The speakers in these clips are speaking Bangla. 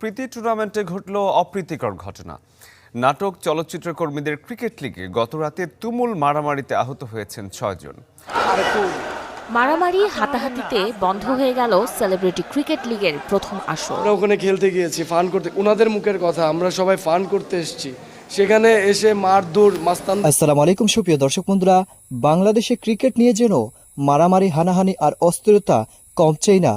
প্রীতি টুর্নামেন্টে ঘটল অপ্রীতিকর ঘটনা। নাটক চলচ্চিত্র কর্মীদের ক্রিকেট লিগে গতরাতে তুমুল মারামারিতে আহত হয়েছেন ৬ জন। মারামারি হাতাহাতিতে বন্ধ হয়ে গেল সেলিব্রিটি ক্রিকেট লিগের প্রথম আসর। আমরা ওখানে খেলতে গিয়েছি, ফান করতে, ওনাদের মুখের কথা, আমরা সবাই ফান করতে এসেছি, সেখানে এসে মারধর মাস্তান। আসসালামু আলাইকুম সুপ্রিয় দর্শক বন্ধুরা, বাংলাদেশে ক্রিকেট নিয়ে যেন মারামারি হানাহানি আর অস্থিরতা কমছেই না।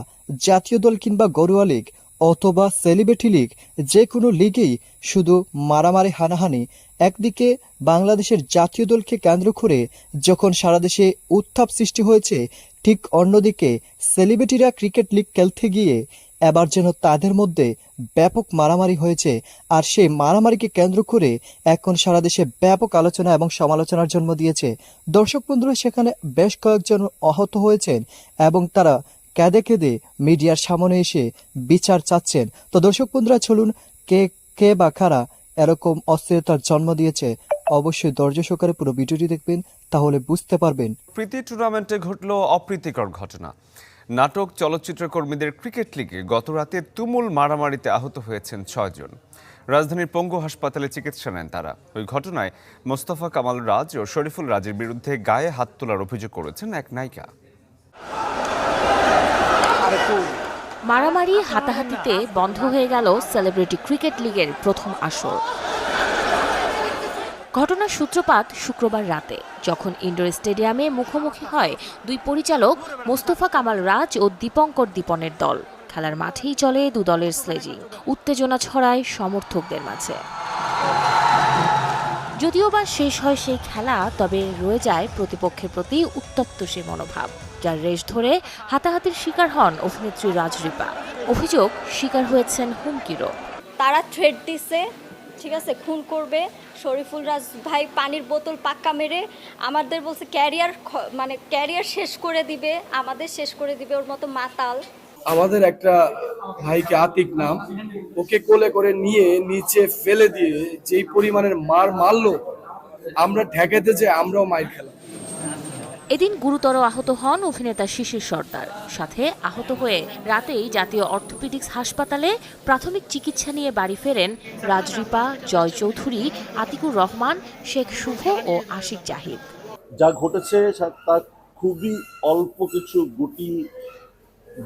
জাতীয় দল কিংবা ঘরোয়া লীগ অথবা সেলিব্রিটি লীগ, যে কোনো লিগেই শুধু মারামারি হানাহানি। একদিকে বাংলাদেশের জাতীয় দলকে কেন্দ্র করে যখন সারা দেশে উত্তাপ সৃষ্টি হয়েছে, ঠিক অন্যদিকে সেলিব্রিটিরা ক্রিকেট লিগ খেলতে গিয়ে এবার যেন তাদের মধ্যে ব্যাপক মারামারি হয়েছে। আর সেই মারামারিকে কেন্দ্র করে এখন সারা দেশে ব্যাপক আলোচনা এবং সমালোচনার জন্ম দিয়েছে। দর্শক বন্ধুরা, সেখানে বেশ কয়েকজন আহত হয়েছেন এবং তারা কেঁদে কেঁদে মিডিয়ার সামনে এসে বিচার চাচ্ছেন। তো দর্শক বন্ধুরা, চলুন কে বা কারা এরকম অস্থিরতার জন্ম দিয়েছে, অবশ্যই ধৈর্য সহকারে পুরো ভিডিওটি দেখবেন, তাহলে বুঝতে পারবেন। প্রীতি টুর্নামেন্টে ঘটল অপ্রীতিকর ঘটনা। নাটক চলচ্চিত্র কর্মীদের ক্রিকেট লিগে গতরাতে তুমুল মারামারিতে আহত হয়েছেন ৬ জন। রাজধানীর পঙ্গু হাসপাতালে চিকিৎসা নেন তারা। ওই ঘটনায় মোস্তফা কামাল রাজ ও শরীফুল রাজের বিরুদ্ধে গায়ে হাত তোলার অভিযোগ করেছেন এক নায়িকা। মারামারি হাতাহাতিতে বন্ধ হয়ে গেল সেলিব্রিটি ক্রিকেট লিগের প্রথম আসর। ঘটনার সূত্রপাত শুক্রবার রাতে, যখন ইনডোর স্টেডিয়ামে মুখোমুখি হয় দুই পরিচালক মোস্তফা কামাল রাজ ও দীপঙ্কর দীপনের দল। খেলার মাঠেই চলে দু দলের স্লেজিং, উত্তেজনা ছড়ায় সমর্থকদের মাঝে। যদিও বা শেষ হয় সেই খেলা, তবে রয়ে যায় প্রতিপক্ষের প্রতি উত্তপ্ত সে মনোভাব, যার রেশ ধরে হাতাহাতির শিকার হন অভিনেত্রী রাজরিপা। অভিযোগ, শিকার হয়েছেন হুমকিরও। তারা থ্রেট দিছে, ঠিক আছে, খুন করবে। শরীফুল রাজ ভাই পানির বোতল পাক্কা মেরে আমাদের বলছে ক্যারিয়ার শেষ করে দিবে, আমাদের শেষ করে দিবে, ওর মতো মাতাল। আমাদের একটা ভাইকে আতিক নাম, ওকে কোলে করে নিয়ে নিচে ফেলে দিয়ে যেই পরিমাণের মারলো, আমরা ঠেকাতে যে আমরাও মাইর খেলাম। এদিন গুরুতর আহত হন অভিনেতা শিশির সর্দার। সাথে আহত হয়ে রাতেই জাতীয় অর্থোপেডিক্স হাসপাতালে প্রাথমিক চিকিৎসা নিয়ে বাড়ি ফেরেন রাজরিপা, জয় চৌধুরী, আতিকুর রহমান, শেখ শুভ ও আশিক জাহিদ। যা ঘটেছে তা খুবই অল্প কিছু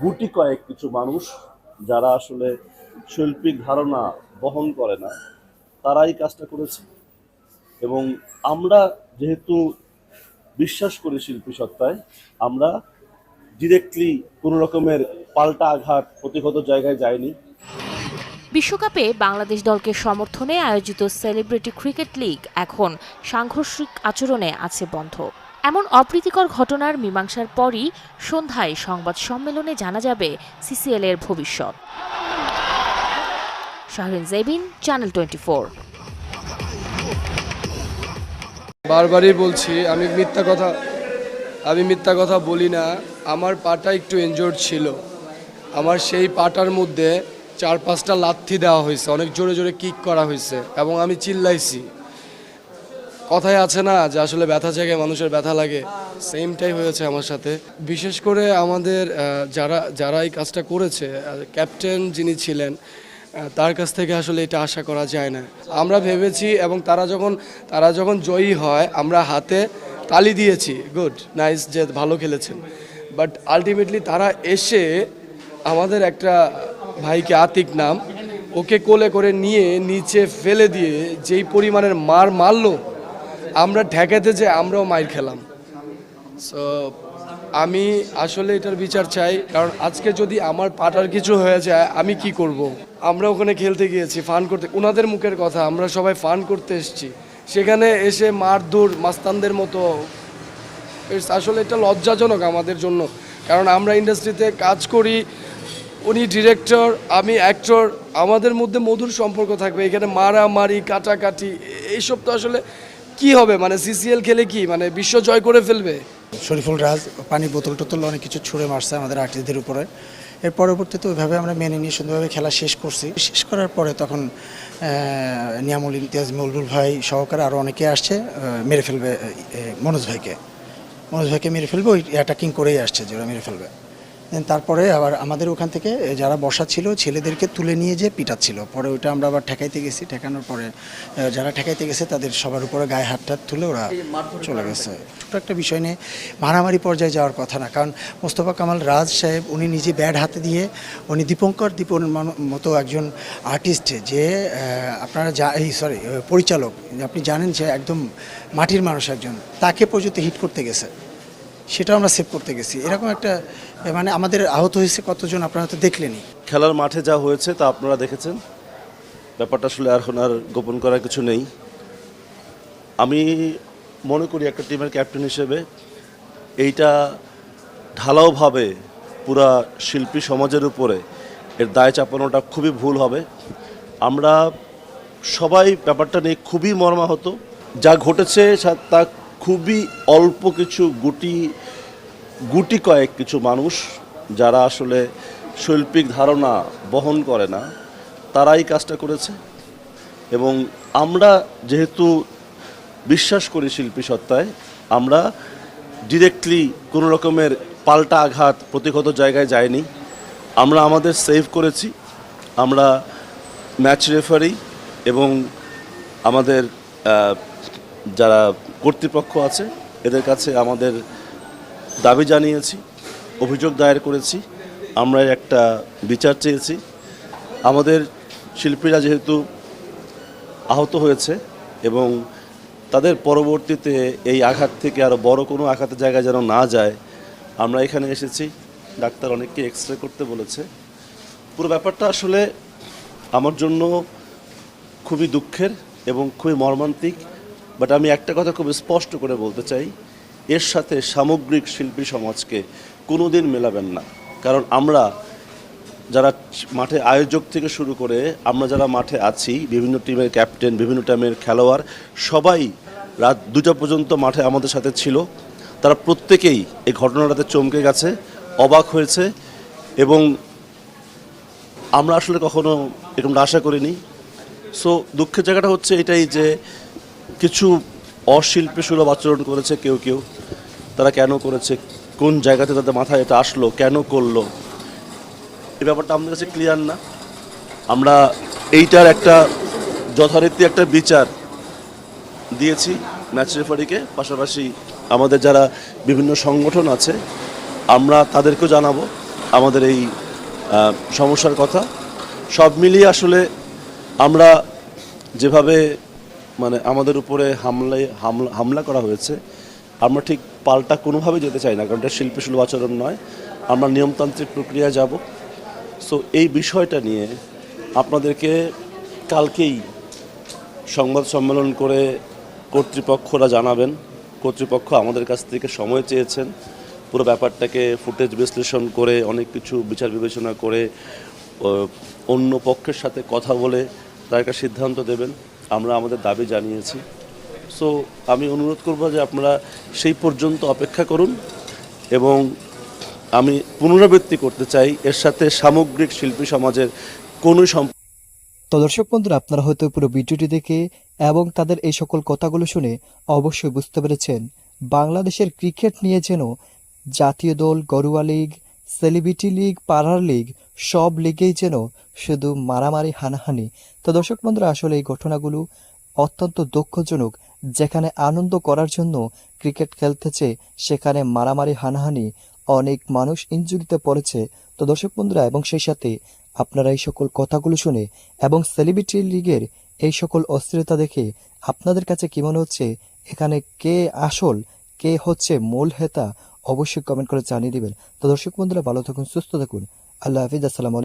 গুটি কয়েক কিছু মানুষ, যারা আসলে শৈল্পিক ধারণা বহন করে না, তারাই কাজটা করেছে। এবং আমরা যেহেতু বিশ্বাস করি শিল্পী সত্তায়, আমরা ডিরেক্টলি কোনো রকমের পাল্টা আঘাত প্রতিহত জায়গায় যায়নি। বিশ্বকাপে বাংলাদেশ দলকে সমর্থনে আয়োজিত সেলিব্রিটি ক্রিকেট লিগ এখন সাংঘর্ষিক আচরণে আছে বন্ধ। এমন অপ্রীতিকর ঘটনার মীমাংসার পরই সন্ধ্যায় সংবাদ সম্মেলনে জানা যাবে সিসিএল এর ভবিষ্যৎ। শাহরিন জেবিন, চ্যানেল 24। বারবারই বলছি, আমি মিথ্যা কথা বলি না। আমার পাটা একটু ইনজোর্ড ছিল, আমার সেই পাটার মধ্যে 4-5টা লাথি দেওয়া হয়েছে, অনেক জোরে জোরে কিক করা হয়েছে এবং আমি চিল্লাইছি। কথায় আছে না যে আসলে ব্যথা জায়গায় মানুষের ব্যথা লাগে, সেমটাই হয়েছে আমার সাথে। বিশেষ করে আমাদের যারা এই কাজটা করেছে, ক্যাপ্টেন যিনি ছিলেন, তার কাছ থেকে আসলে এটা আশা করা যায় না। আমরা ভেবেছি এবং তারা যখন জয়ী হয়, আমরা হাতে তালি দিয়েছি, গুড নাইস, যে ভালো খেলেছেন। বাট আলটিমেটলি তারা এসে আমাদের একটা ভাইকে আতিক নাম, ওকে কোলে করে নিয়ে নিচে ফেলে দিয়ে যেই পরিমাণের মারলো, আমরা ঠেকাতে যে আমরাও মাইর খেলাম। সো আমি আসলে এটার বিচার চাই, কারণ আজকে যদি আমার পাটার কিছু হয়ে যায় আমি কি করব। আমরা ওখানে খেলতে গিয়েছি, ফান করতে, ওনাদের মুখের কথা, আমরা সবাই ফান করতে এসেছি, সেখানে এসে মারধর মাস্তানদের মতো। আসলে এটা লজ্জাজনক আমাদের জন্য, কারণ আমরা ইন্ডাস্ট্রিতে কাজ করি, উনি ডিরেক্টর, আমি অ্যাক্টর, আমাদের মধ্যে মধুর সম্পর্ক থাকবে। এখানে মারামারি কাটাকাটি এইসব তো আসলে কি হবে, মানে সিসিএল খেলে কি মানে বিশ্ব জয় করে ফেলবে? শরীফুল রাজ পানি বোতল টোতল অনেক কিছু ছুঁড়ে মারছে আমাদের আর্টিস্টদের উপরে। এর পরবর্তীতে ওইভাবে আমরা মেনে নিয়ে সুন্দরভাবে খেলা শেষ করছি। শেষ করার পরে তখন নিয়ামুল ইমতিয়াজ, মলবুল ভাই সহকারে আরও অনেকে আসছে, মেরে ফেলবে মনোজ ভাইকে মেরে ফেলবে, ওই অ্যাটাকিং করেই আসছে যে ওরা মেরে ফেলবে। দেন তারপরে আবার আমাদের ওখান থেকে যারা বসা ছিল ছেলেদেরকে তুলে নিয়ে যেয়ে পিটাচ্ছিল। পরে ওইটা আমরা আবার ঠেকাইতে গেছি, ঠেকানোর পরে যারা ঠেকাইতে গেছে তাদের সবার উপরে গায়ে হাত টাত তুলে ওরা চলে গেছে। ছোটো একটা বিষয় নিয়ে মারামারি পর্যায়ে যাওয়ার কথা না, কারণ মোস্তফা কামাল রাজ সাহেব উনি নিজে ব্যাট হাতে দিয়ে উনি দীপন মতো একজন আর্টিস্ট, যে আপনারা পরিচালক, আপনি জানেন যে একদম মাটির মানুষ একজন, তাকে পর্যন্ত হিট করতে গেছে, সেটাও আমরা সেভ করতে গেছি। এরকম একটা মানে আমাদের আহত হয়েছে কতজন আপনারা তো দেখলেনই। খেলার মাঠে যা হয়েছে তা আপনারা দেখেছেন, ব্যাপারটা আসলে এখন আর গোপন করার কিছু নেই। আমি মনে করি একটা টিমের ক্যাপ্টেন হিসেবে এইটা ঢালাওভাবে পুরা শিল্পী সমাজের উপরে এর দায় চাপানোটা খুবই ভুল হবে। আমরা সবাই ব্যাপারটা নিয়ে খুবই মর্মাহত। যা ঘটেছে তা খুবই অল্প কিছু গুটি কয়েক কিছু মানুষ যারা আসলে শৈল্পিক ধারণা বহন করে না, তারাই কাজটা করেছে। এবং আমরা যেহেতু বিশ্বাস করি শিল্পী সত্তায়, আমরা ডিরেক্টলি কোনো রকমের পাল্টা আঘাত প্রতিগত জায়গায় যায়নি। আমরা আমাদের সেভ করেছি। আমরা ম্যাচ রেফারি এবং আমাদের যারা কর্তৃপক্ষ আছে এদের কাছে আমাদের দাবি জানিয়েছি, অভিযোগ দায়ের করেছি, আমরা একটা বিচার চেয়েছি। আমাদের শিল্পীরা যেহেতু আহত হয়েছে এবং তাদের পরবর্তীতে এই আঘাত থেকে আরও বড় কোনো আঘাতের জায়গায় যেন না যায়, আমরা এখানে এসেছি। ডাক্তার অনেককে এক্স-রে করতে বলেছে। পুরো ব্যাপারটা আসলে আমার জন্য খুবই দুঃখের এবং খুবই মর্মান্তিক। বাট আমি একটা কথা খুব স্পষ্ট করে বলতে চাই, এর সাথে সামগ্রিক শিল্পী সমাজকে কোনো দিন মেলাবেন না। কারণ আমরা যারা মাঠে আয়োজক থেকে শুরু করে আমরা যারা মাঠে আছি, বিভিন্ন টিমের ক্যাপ্টেন, বিভিন্ন টিমের খেলোয়াড়, সবাই রাত 2টা পর্যন্ত মাঠে আমাদের সাথে ছিল। তারা প্রত্যেকেই এই ঘটনাটাতে চমকে গেছে, অবাক হয়েছে এবং আমরা আসলে কখনো এরকমটা আশা করিনি। সো দুঃখের জায়গাটা হচ্ছে এটাই যে কিছু অশিল্পী সুলভ আচরণ করেছে কেউ। তারা কেন করেছে, কোন জায়গাতে তাদের মাথায় এটা আসলো, কেন করলো, এই ব্যাপারটা আমাদের কাছে ক্লিয়ার না। আমরা এইটার একটা যথারীতি একটা বিচার দিয়েছি ম্যাচ রেফারিকে, পাশাপাশি আমাদের যারা বিভিন্ন সংগঠন আছে আমরা তাদেরকেও জানাবো আমাদের এই সমস্যার কথা। সব মিলিয়ে আসলে আমরা যেভাবে মানে আমাদের উপরে হামলা করা হয়েছে, আমরা ঠিক পাল্টা কোনোভাবে যেতে চাই না, কারণ এটা শিল্পী সুলভ আচরণ নয়। আমরা নিয়মতান্ত্রিক প্রক্রিয়ায় যাব। সো এই বিষয়টা নিয়ে আপনাদেরকে কালকেই সংবাদ সম্মেলন করে কর্তৃপক্ষরা জানাবেন। কর্তৃপক্ষ আমাদের কাছ থেকে সময় চেয়েছেন পুরো ব্যাপারটাকে ফুটেজ বিশ্লেষণ করে, অনেক কিছু বিচার বিবেচনা করে, অন্য পক্ষের সাথে কথা বলে তার একটা সিদ্ধান্ত দেবেন। আমরা আমাদের দাবি জানিয়েছি। সো আমি অনুরোধ করব যে আপনারা সেই পর্যন্ত অপেক্ষা করুন এবং আমি পুনরাবৃত্তি করতে চাই, এর সাথে সামগ্রিক শিল্পী সমাজের কোনো তো দর্শক বন্ধুরা, আপনারা হয়তো পুরো ভিডিওটি দেখে এবং তাদের এই সকল কথাগুলো শুনে অবশ্যই বুঝতে পেরেছেন বাংলাদেশের ক্রিকেট নিয়ে যেন জাতীয় দল, ঘরোয়া লীগ, সেলিব্রিটি লীগ, পাড়ার লীগ, সব লিগেই যেন শুধু মারামারি, হানাহানি। তো দর্শক বন্ধুরা, আসলে এই ঘটনাগুলো অত্যন্ত দুঃখজনক। যেখানে আনন্দ করার জন্য ক্রিকেট খেলতেছে, সেখানে মারামারি, হানাহানি, অনেক মানুষ ইনজুরিতে পড়েছে। তো দর্শক বন্ধুরা, এবং সেই সাথে আপনারা এই সকল কথাগুলো শুনে এবং সেলিব্রিটি লিগের এই সকল অস্থিরতা দেখে আপনাদের কাছে কি মনে হচ্ছে, এখানে কে আসল, কে হচ্ছে মূল হেতা, অবশ্যই কমেন্ট করে জানিয়ে দিবেন। তো দর্শক বন্ধুরা, ভালো থাকুন, সুস্থ থাকুন, আল্লাহ হাফিজ, আসসালামু আলাইকুম।